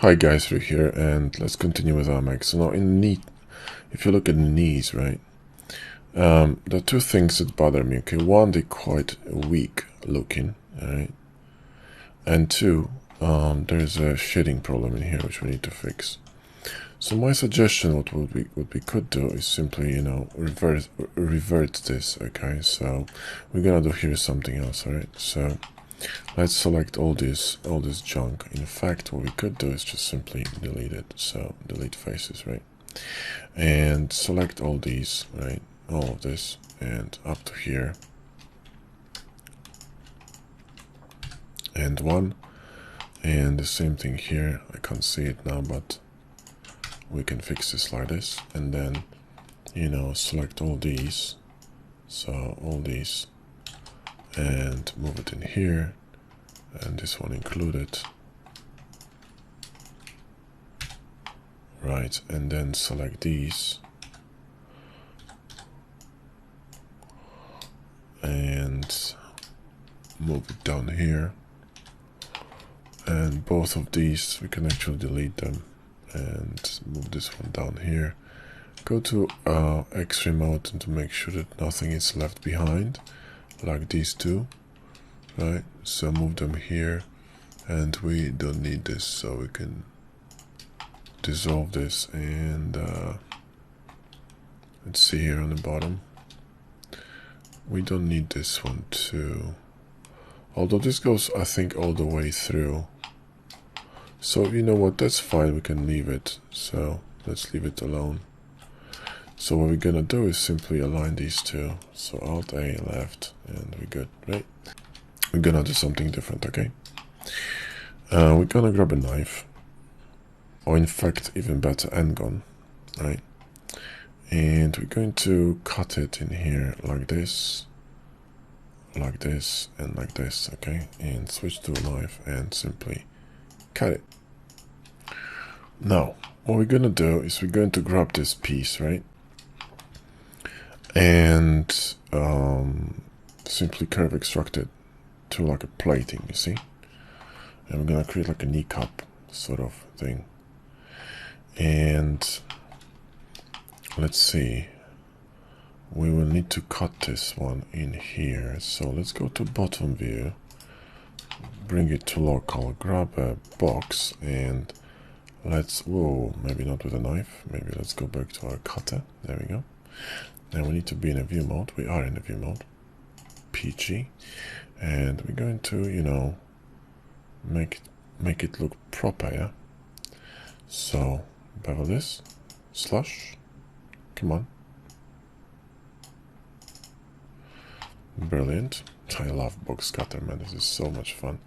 Hi guys, we're here and let's continue with our mech. So now in the knee, if you look at the knees, right, there are two things that bother me. Okay, one, they're quite weak looking, right, and two, there's a shading problem in here which we need to fix. So my suggestion, what we could do is simply, you know, revert this. Okay, so we're gonna do here something else, alright? So let's select all this junk. In fact, what we could do is just simply delete it. So delete faces, right? And select all these, right? All of this and up to here. And one. And the same thing here. I can't see it now, but we can fix this like this. And then, you know, select all these. So all these. And move it in here. And this one included. Right, and then select these and move it down here, and both of these we can actually delete them and move this one down here. Go to X-ray mode to make sure that nothing is left behind, like these two, right? So move them here, and we don't need this, so we can dissolve this. And let's see here on the bottom, we don't need this one too, although this goes, I think, all the way through. So you know what, that's fine, we can leave it. So let's leave it alone. So what we're gonna do is simply align these two. So Alt A left, and we're good, right? We're gonna do something different, okay? We're gonna grab a knife, or in fact even better, end gun, right? And we're going to cut it in here like this, and like this, okay? And switch to a knife and simply cut it. Now, what we're gonna do is we're going to grab this piece, right? And simply curve extruct it to like a plating, you see? And we're gonna create like a kneecap sort of thing. And let's see, we will need to cut this one in here. So let's go to bottom view, bring it to local, grab a box, and let's, whoa, maybe not with a knife, maybe let's go back to our cutter. There we go. Now we need to be in a view mode. We are in a view mode, PG, and we're going to, you know, make it look proper, yeah? So bevel this, slush, come on. Brilliant. I love box cutter, man, this is so much fun.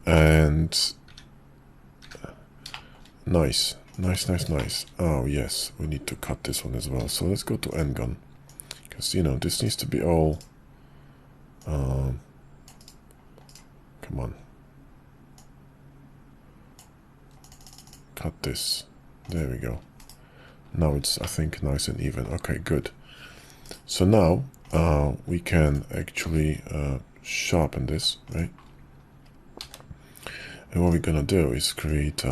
And nice. Oh yes, we need to cut this one as well. So let's go to end gun, because you know this needs to be all come on, cut this. There we go. Now it's, I think, nice and even. Okay, good. So now we can actually sharpen this, right? And what we're gonna do is create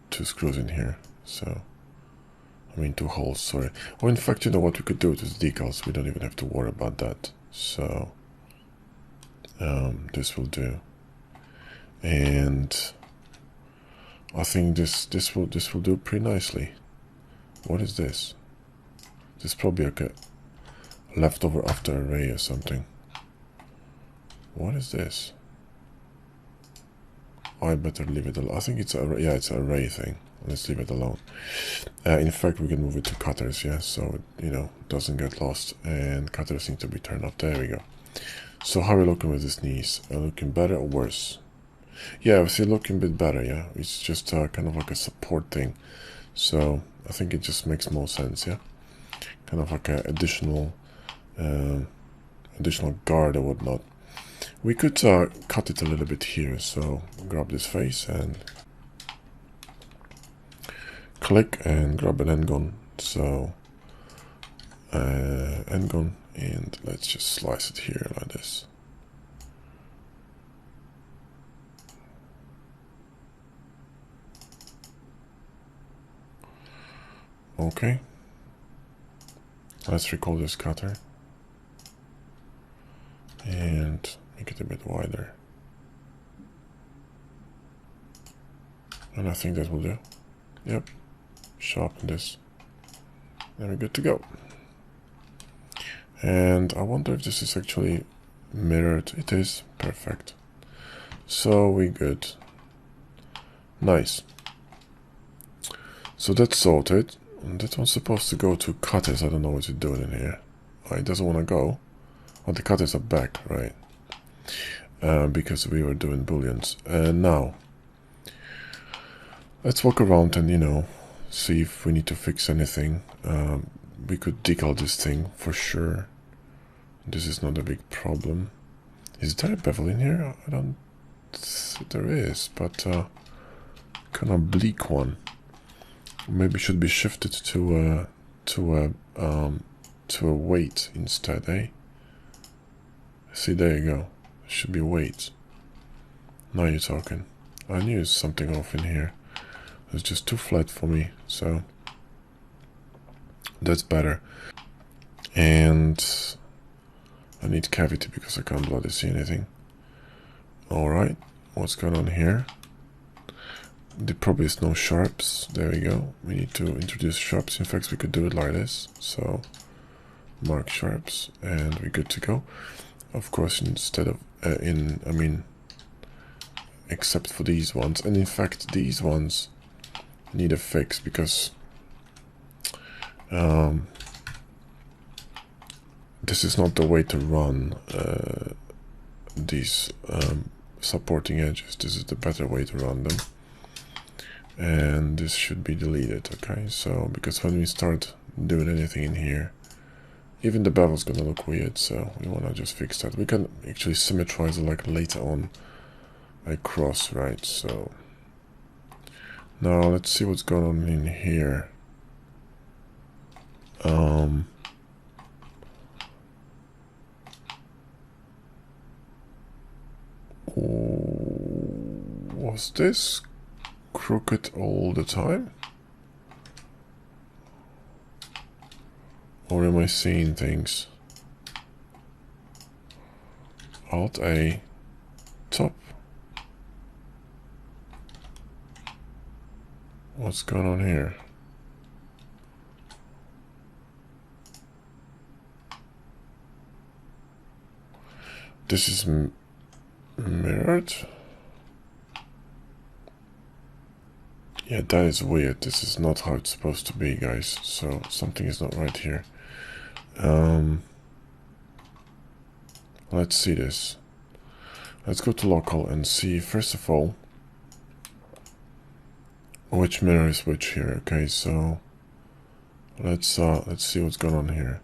two screws in here. So, I mean, two holes, sorry. Or in fact, you know what we could do with these decals? We don't even have to worry about that. So, this will do. And I think this will do pretty nicely. What is this? This is probably like a leftover after array or something. What is this? I better leave it alone. I think it's a, yeah, it's an array thing. Let's leave it alone. In fact, we can move it to cutters, yeah, so it, you know, doesn't get lost. And cutters need to be turned off. There we go. So how are we looking with these knees? Are we looking better or worse? Yeah, we're still looking a bit better, yeah. It's just kind of like a support thing. So I think it just makes more sense, yeah. Kind of like an additional guard or whatnot. We could cut it a little bit here, so grab this face and click and grab an end gun. So end gun, and let's just slice it here like this. Okay. Let's recall this cutter. And make it a bit wider. And I think that will do. Yep. Sharpen this. Then we're good to go. And I wonder if this is actually mirrored. It is. Perfect. So we're good. Nice. So that's sorted. And that one's supposed to go to cutters. I don't know what you're doing in here. Oh, it doesn't want to go. Oh, the cutters are back, right? Because we were doing booleans. Now, let's walk around and, you know, see if we need to fix anything. We could decal this thing for sure. This is not a big problem. Is there a bevel in here? I don't think there is, but kind of bleak one. Maybe should be shifted to a weight instead, eh? See, there you go. Should be weight. Now you're talking. I knew there's something off in here. It's just too flat for me, so that's better. And I need cavity because I can't bloody see anything. Alright, what's going on here? There probably is no sharps. There we go. We need to introduce sharps. In fact, we could do it like this. So mark sharps and we're good to go. Of course, instead of except for these ones. And in fact, these ones need a fix because this is not the way to run these supporting edges. This is the better way to run them. And this should be deleted, okay? So, because when we start doing anything in here, even the bevel's gonna look weird, so we wanna just fix that. We can actually symmetrize it like later on across, right? So, now let's see what's going on in here. Was this crooked all the time? Or am I seeing things? Alt A, top. What's going on here? This is mirrored. Yeah, that is weird. This is not how it's supposed to be, guys. So something is not right here. Let's see this. Let's go to local and see, first of all, which mirror is which here. Okay, so let's see what's going on here.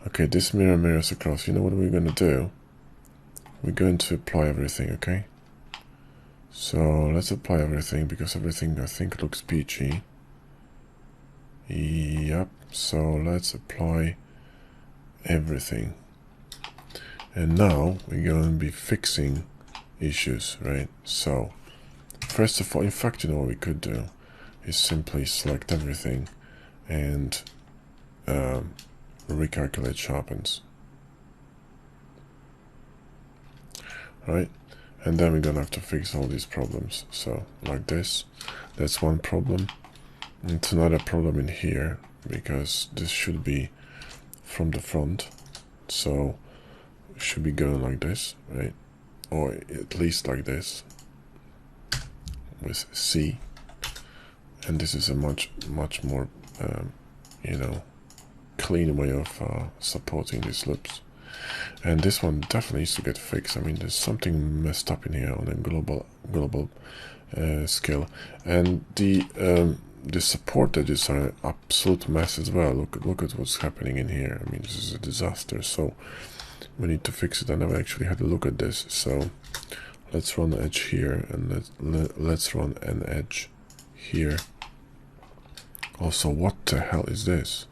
Okay, this mirror mirrors across. You know what we're gonna do? We're going to apply everything, okay? So let's apply everything because everything I think looks peachy. Yep, so let's apply everything. And now we're going to be fixing issues, right? So first of all, in fact, you know what we could do is simply select everything and recalculate sharpens. Right? And then we're gonna have to fix all these problems. So like this, that's one problem. It's another problem in here because this should be from the front, so it should be going like this, right? Or at least like this with C. And this is a much more you know, clean way of supporting these loops. And this one definitely needs to get fixed. I mean, there's something messed up in here on a global scale. And the support edges are an absolute mess as well. Look at what's happening in here. I mean, this is a disaster. So we need to fix it. I never actually had a look at this. So let's run an edge here, and let's run an edge here. Also, what the hell is this?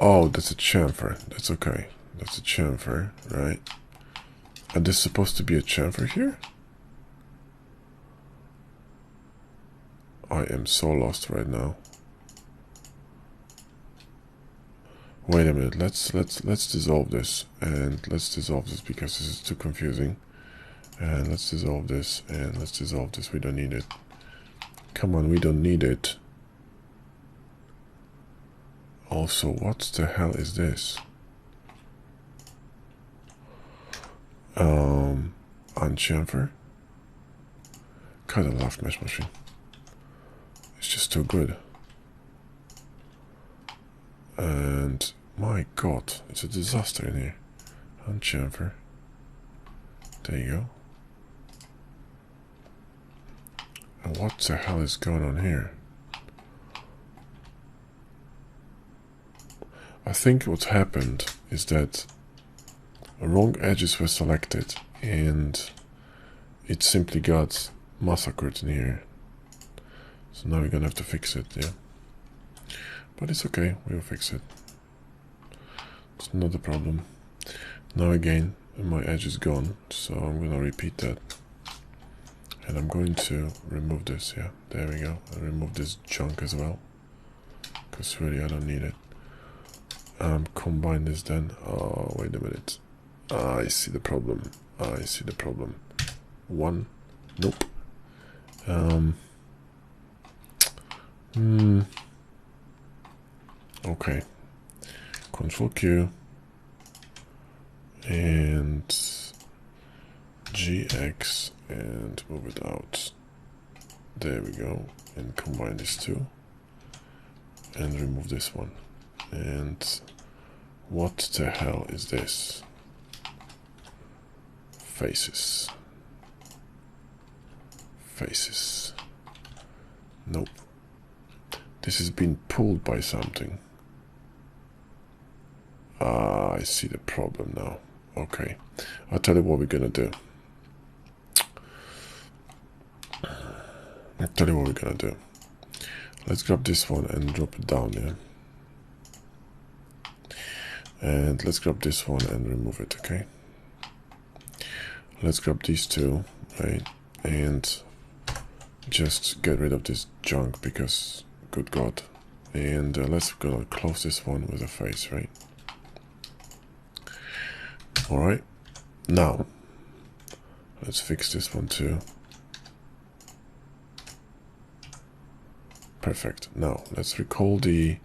Oh, that's a chamfer. That's okay. That's a chamfer, right? And this is supposed to be a chamfer here? I am so lost right now. Wait a minute, let's dissolve this, and let's dissolve this because this is too confusing. And let's dissolve this, and let's dissolve this. We don't need it. Come on, we don't need it. Also, what the hell is this? Unchamfer. Kind of love mesh machine. It's just too good. And my god, it's a disaster in here. Unchamfer. There you go. And what the hell is going on here? I think what happened is that wrong edges were selected and it simply got massacred in here. So now we're gonna have to fix it, yeah. But it's okay, we'll fix it. It's not a problem. Now again, my edge is gone, so I'm gonna repeat that. And I'm going to remove this, yeah, there we go. I'll remove this junk as well, because really I don't need it. Combine this then. Oh, wait a minute. I see the problem. I see the problem. One. Nope. Okay. Control Q. And GX. And move it out. There we go. And combine these two. And remove this one. And what the hell is this? Faces. Faces. Nope. This has been pulled by something. Ah, I see the problem now. Okay. I'll tell you what we're gonna do. Let's grab this one and drop it down, yeah. And let's grab this one and remove it, okay? Let's grab these two, right? And just get rid of this junk because, good God. And let's go close this one with a face, right? Alright. Now, let's fix this one too. Perfect. Now, let's recall the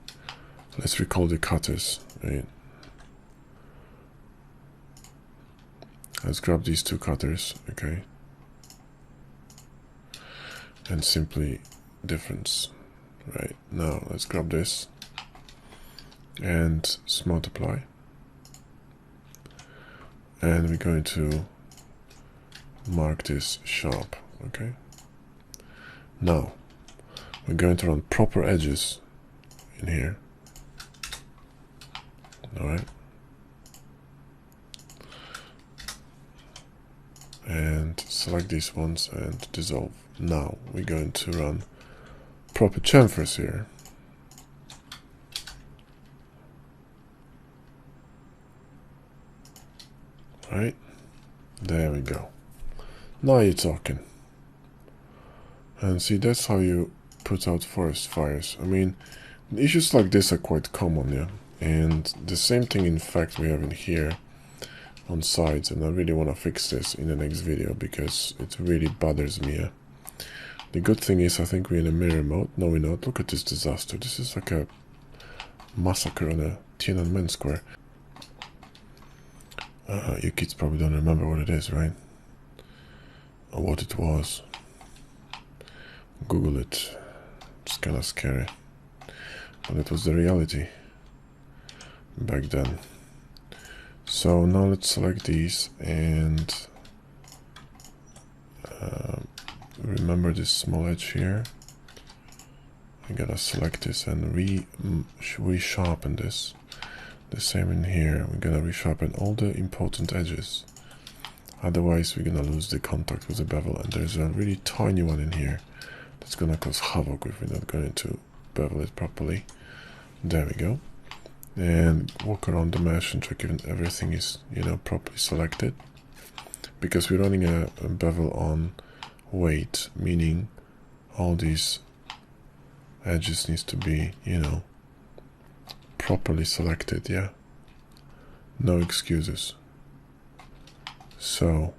cutters, right? Let's grab these two cutters, okay? And simply difference, right? Now let's grab this and multiply. And we're going to mark this sharp, okay? Now we're going to run proper edges in here, all right? And select these ones and dissolve. Now we're going to run proper chamfers here. Right? There we go. Now you're talking. And see, that's how you put out forest fires. I mean, issues like this are quite common, yeah? And the same thing, in fact, we have in here on sides, and I really want to fix this in the next video because it really bothers me. Yeah? The good thing is I think we're in a mirror mode. No, we're not. Look at this disaster. This is like a massacre on a Tiananmen Square. You kids probably don't remember what it is, right? Or what it was. Google it. It's kind of scary. But it was the reality back then. So now let's select these and remember this small edge here. I gotta select this and resharpen this. The same in here. We're gonna resharpen all the important edges. Otherwise we're gonna lose the contact with the bevel, and there's a really tiny one in here that's gonna cause havoc if we're not going to bevel it properly. There we go. And walk around the mesh and check if everything is, you know, properly selected. because we're running a bevel on weight, meaning all these edges needs to be, you know, properly selected. Yeah, no excuses. So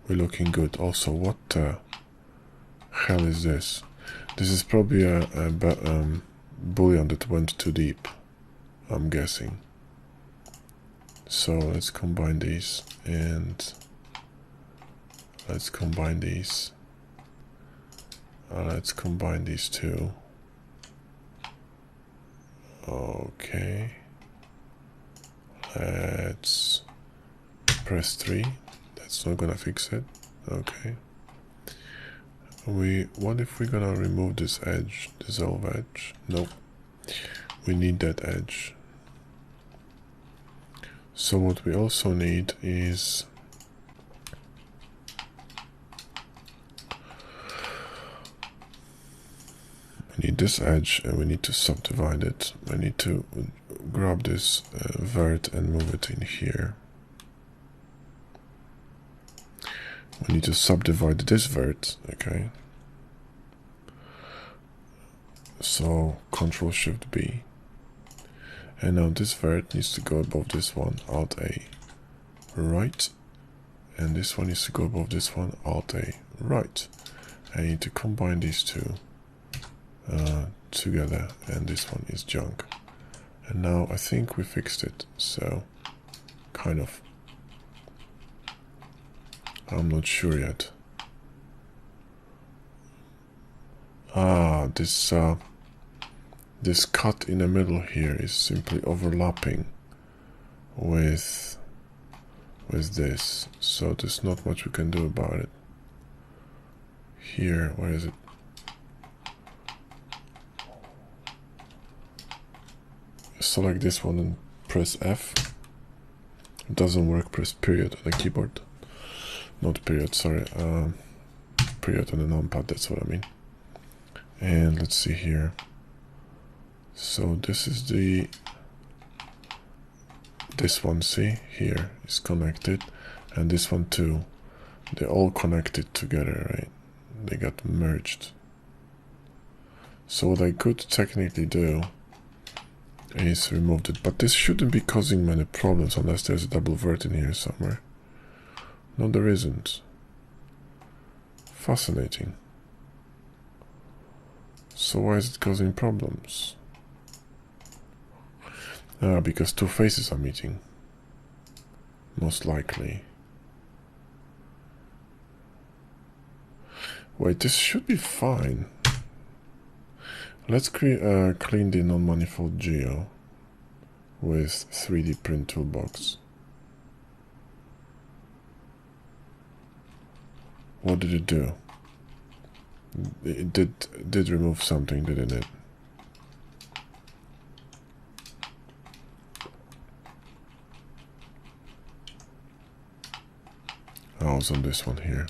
we're looking good. Also, what the hell is this? This is probably a boolean that went too deep, I'm guessing. So let's combine these, and let's combine these. Let's combine these two. Okay. Let's press 3. That's not gonna fix it. Okay. What if we're gonna remove this edge, dissolve edge? Nope. We need that edge. So what we also need is we need this edge, and we need to subdivide it. I need to grab this vert and move it in here. We need to subdivide this vert, okay? So Ctrl-Shift-B. And now this vert needs to go above this one, Alt-A, right. And this one needs to go above this one, Alt-A, right. I need to combine these two together, and this one is junk. And now I think we fixed it, so kind of. I'm not sure yet. This cut in the middle here is simply overlapping with this, so there's not much we can do about it. Here, where is it? Select this one and press F. It doesn't work, press period on the keyboard. Not period, sorry. Period on the numpad, that's what I mean. And let's see here. So this is this one, see, here is connected, and this one too. They're all connected together, right? They got merged. So what I could technically do is remove it, but this shouldn't be causing many problems unless there's a double vert in here somewhere. No, there isn't. Fascinating. So why is it causing problems? Because two faces are meeting. Most likely. Wait, this should be fine. Let's clean the non-manifold geo with 3D print toolbox. What did it do? It did remove something, didn't it? I was on this one here.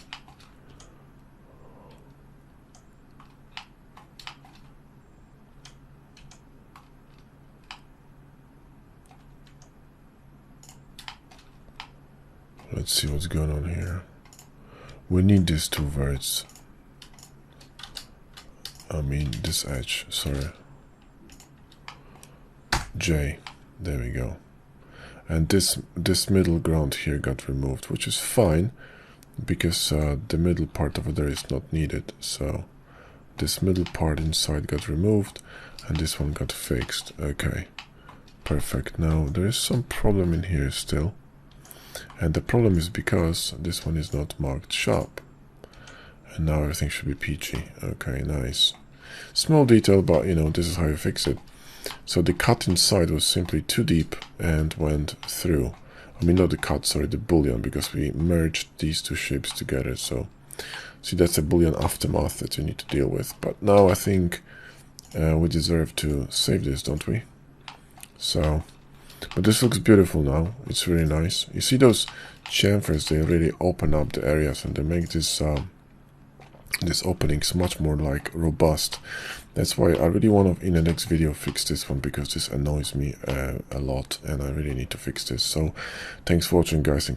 Let's see what's going on here. We need these two verts. I mean this edge, sorry. J, there we go. And this middle ground here got removed, which is fine because the middle part over there is not needed. So this middle part inside got removed and this one got fixed. Okay, perfect. Now there is some problem in here still, and the problem is because this one is not marked sharp, and now everything should be peachy. Okay, nice. Small detail, but you know, this is how you fix it. So the cut inside was simply too deep and went through. I mean, not the cut, sorry, the boolean, because we merged these two shapes together. So see, that's a boolean aftermath that you need to deal with. But now I think we deserve to save this, don't we? So, but this looks beautiful now. It's really nice. You see those chamfers, they really open up the areas and they make this this openings much more like robust. That's why I really want to in the next video fix this one, because this annoys me a lot and I really need to fix this. So thanks for watching, guys.